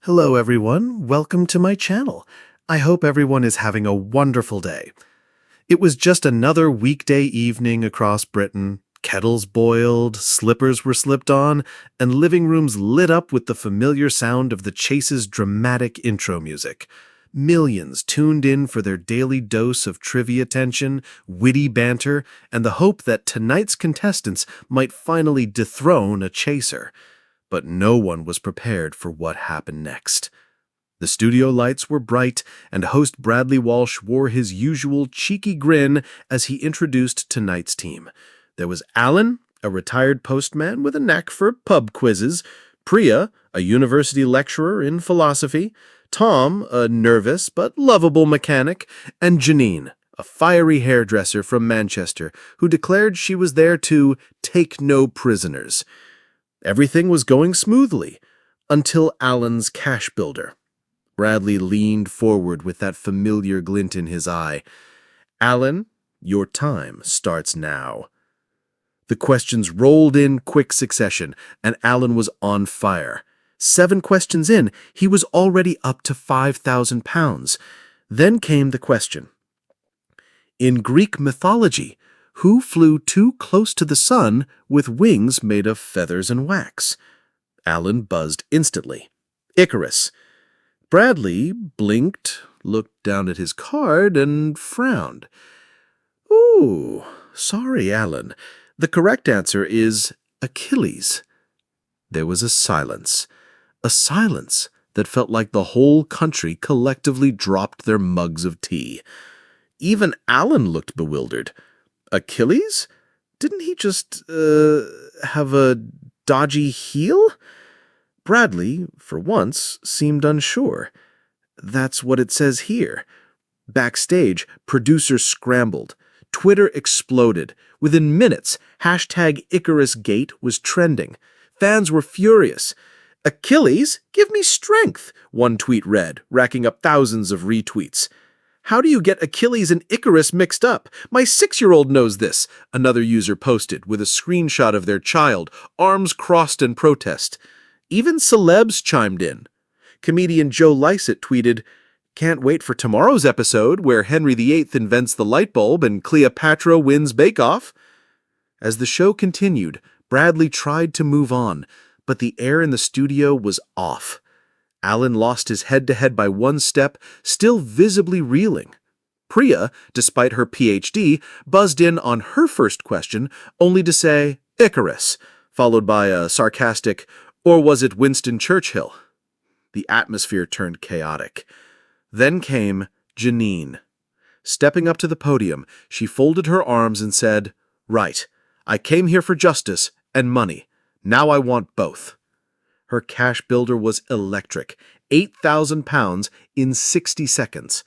Hello everyone, welcome to my channel. I hope everyone is having a wonderful day. It was just another weekday evening across Britain. Kettles boiled, slippers were slipped on, and living rooms lit up with the familiar sound of the chase's dramatic intro music. Millions tuned in for their daily dose of trivia tension, witty banter, and the hope that tonight's contestants might finally dethrone a chaser. But no one was prepared for what happened next. The studio lights were bright, and host Bradley Walsh wore his usual cheeky grin as he introduced tonight's team. There was Alan, a retired postman with a knack for pub quizzes, Priya, a university lecturer in philosophy, Tom, a nervous but lovable mechanic, and Janine, a fiery hairdresser from Manchester, who declared she was there to take no prisoners. Everything was going smoothly, until Alan's cash builder. Bradley leaned forward with that familiar glint in his eye. "Alan, your time starts now." The questions rolled in quick succession, and Alan was on fire. 7 questions in, he was already up to £5,000. Then came the question. In Greek mythology, who flew too close to the sun with wings made of feathers and wax? Alan buzzed instantly. Icarus. Bradley blinked, looked down at his card, and frowned. "Ooh, sorry, Alan. The correct answer is Achilles." There was a silence that felt like the whole country collectively dropped their mugs of tea. Even Alan looked bewildered. Achilles? Didn't he just, have a dodgy heel? Bradley, for once, seemed unsure. That's what it says here. Backstage, producers scrambled. Twitter exploded. Within minutes, #IcarusGate was trending. Fans were furious. "Achilles, give me strength," one tweet read, racking up thousands of retweets. "How do you get Achilles and Icarus mixed up? My 6-year-old knows this," another user posted with a screenshot of their child, arms crossed in protest. Even celebs chimed in. Comedian Joe Lycett tweeted, "Can't wait for tomorrow's episode where Henry VIII invents the light bulb and Cleopatra wins Bake-Off." As the show continued, Bradley tried to move on, but the air in the studio was off. Alan lost his head-to-head by 1 step, still visibly reeling. Priya, despite her PhD, buzzed in on her first question, only to say, "Icarus," followed by a sarcastic, "Or was it Winston Churchill?" The atmosphere turned chaotic. Then came Janine. Stepping up to the podium, she folded her arms and said, "Right, I came here for justice and money. Now I want both." Her cash builder was electric, £8,000 in 60 seconds.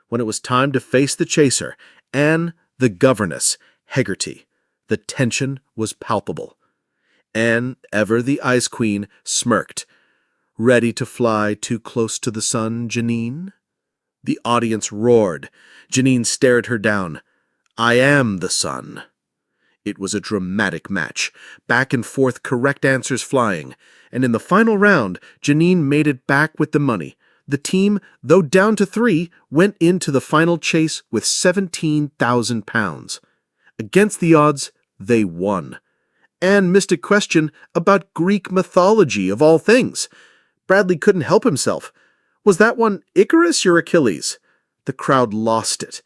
When it was time to face the chaser, and the governess, Hegarty, the tension was palpable. Anne, ever the Ice Queen, smirked. "Ready to fly too close to the sun, Janine?" The audience roared. Janine stared her down. "I am the sun." It was a dramatic match, back and forth correct answers flying, and in the final round, Janine made it back with the money. The team, though down to 3, went into the final chase with £17,000. Against the odds, they won. Anne missed a question about Greek mythology, of all things. Bradley couldn't help himself. Was that one Icarus or Achilles? The crowd lost it.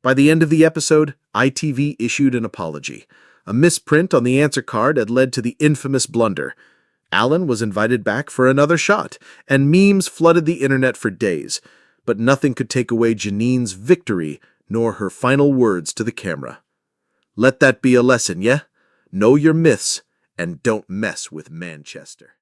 By the end of the episode, ITV issued an apology. A misprint on the answer card had led to the infamous blunder. Alan was invited back for another shot, and memes flooded the internet for days. But nothing could take away Janine's victory, nor her final words to the camera. "Let that be a lesson, yeah? Know your myths, and don't mess with Manchester."